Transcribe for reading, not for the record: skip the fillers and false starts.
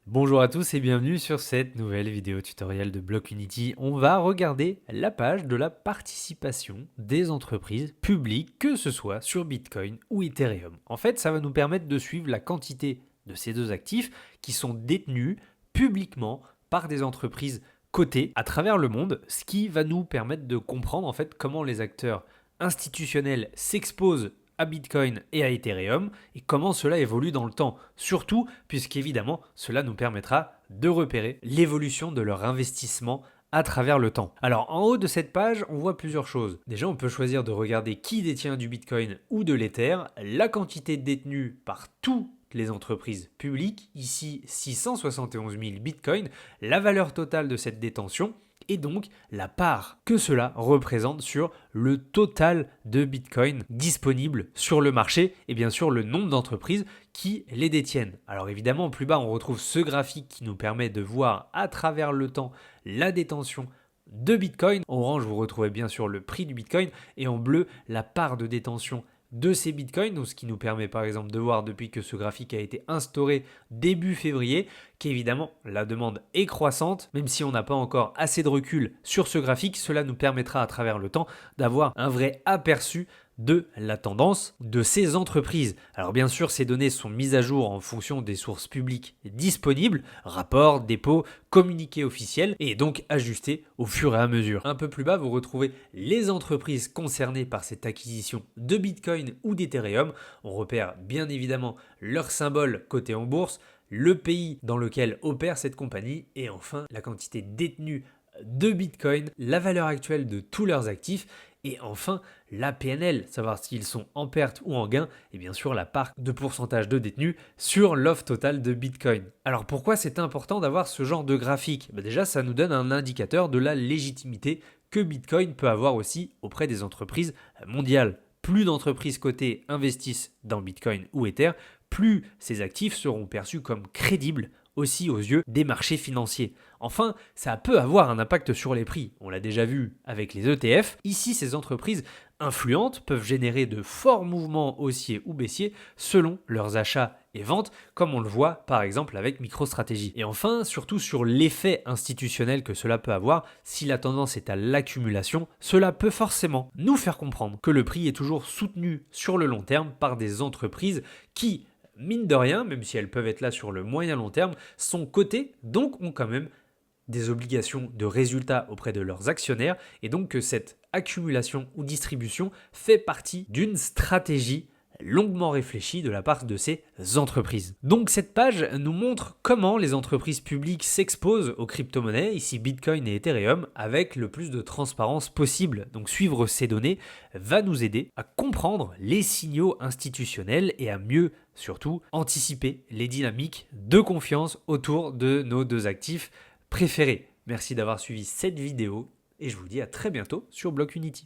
Bonjour à tous et bienvenue sur cette nouvelle vidéo tutoriel de Blockunity. On va regarder la page de la participation des entreprises publiques, que ce soit sur Bitcoin ou Ethereum. En fait, ça va nous permettre de suivre la quantité de ces deux actifs qui sont détenus publiquement par des entreprises cotées à travers le monde, ce qui va nous permettre de comprendre en fait comment les acteurs institutionnels s'exposent à Bitcoin et à Ethereum et comment cela évolue dans le temps. Surtout puisqu'évidemment cela nous permettra de repérer l'évolution de leur investissement à travers le temps. Alors en haut de cette page, on voit plusieurs choses. Déjà, on peut choisir de regarder qui détient du Bitcoin ou de l'Ether, la quantité détenue par toutes les entreprises publiques, ici 671 000 Bitcoins, la valeur totale de cette détention et donc la part que cela représente sur le total de Bitcoin disponible sur le marché et bien sûr le nombre d'entreprises qui les détiennent. Alors évidemment, plus bas, on retrouve ce graphique qui nous permet de voir à travers le temps la détention de Bitcoin. En orange, vous retrouvez bien sûr le prix du Bitcoin et en bleu, la part de détention de ces bitcoins, donc ce qui nous permet par exemple de voir depuis que ce graphique a été instauré début février, qu'évidemment la demande est croissante, même si on n'a pas encore assez de recul sur ce graphique, cela nous permettra à travers le temps d'avoir un vrai aperçu de la tendance de ces entreprises. Alors bien sûr, ces données sont mises à jour en fonction des sources publiques disponibles, rapports, dépôts, communiqués officiels, et donc ajustées au fur et à mesure. Un peu plus bas, vous retrouvez les entreprises concernées par cette acquisition de Bitcoin ou d'Ethereum. On repère bien évidemment leur symbole coté en bourse, le pays dans lequel opère cette compagnie, et enfin la quantité détenue de Bitcoin, la valeur actuelle de tous leurs actifs, et enfin la PNL, savoir s'ils sont en perte ou en gain, et bien sûr la part de pourcentage de détenus sur l'offre totale de Bitcoin. Alors pourquoi c'est important d'avoir ce genre de graphique? Déjà, ça nous donne un indicateur de la légitimité que Bitcoin peut avoir aussi auprès des entreprises mondiales. Plus d'entreprises cotées investissent dans Bitcoin ou Ether, plus ces actifs seront perçus comme crédibles aussi aux yeux des marchés financiers. Enfin, ça peut avoir un impact sur les prix. On l'a déjà vu avec les ETF. Ici, ces entreprises influentes peuvent générer de forts mouvements haussiers ou baissiers selon leurs achats et ventes, comme on le voit par exemple avec MicroStrategy. Et enfin, surtout sur l'effet institutionnel que cela peut avoir, si la tendance est à l'accumulation, cela peut forcément nous faire comprendre que le prix est toujours soutenu sur le long terme par des entreprises qui, mine de rien, même si elles peuvent être là sur le moyen long terme, sont cotées, donc ont quand même des obligations de résultats auprès de leurs actionnaires, et donc que cette accumulation ou distribution fait partie d'une stratégie longuement réfléchie de la part de ces entreprises. Donc cette page nous montre comment les entreprises publiques s'exposent aux crypto-monnaies, ici Bitcoin et Ethereum, avec le plus de transparence possible. Donc suivre ces données va nous aider à comprendre les signaux institutionnels et à mieux, surtout, anticiper les dynamiques de confiance autour de nos deux actifs préférés. Merci d'avoir suivi cette vidéo et je vous dis à très bientôt sur Blockunity.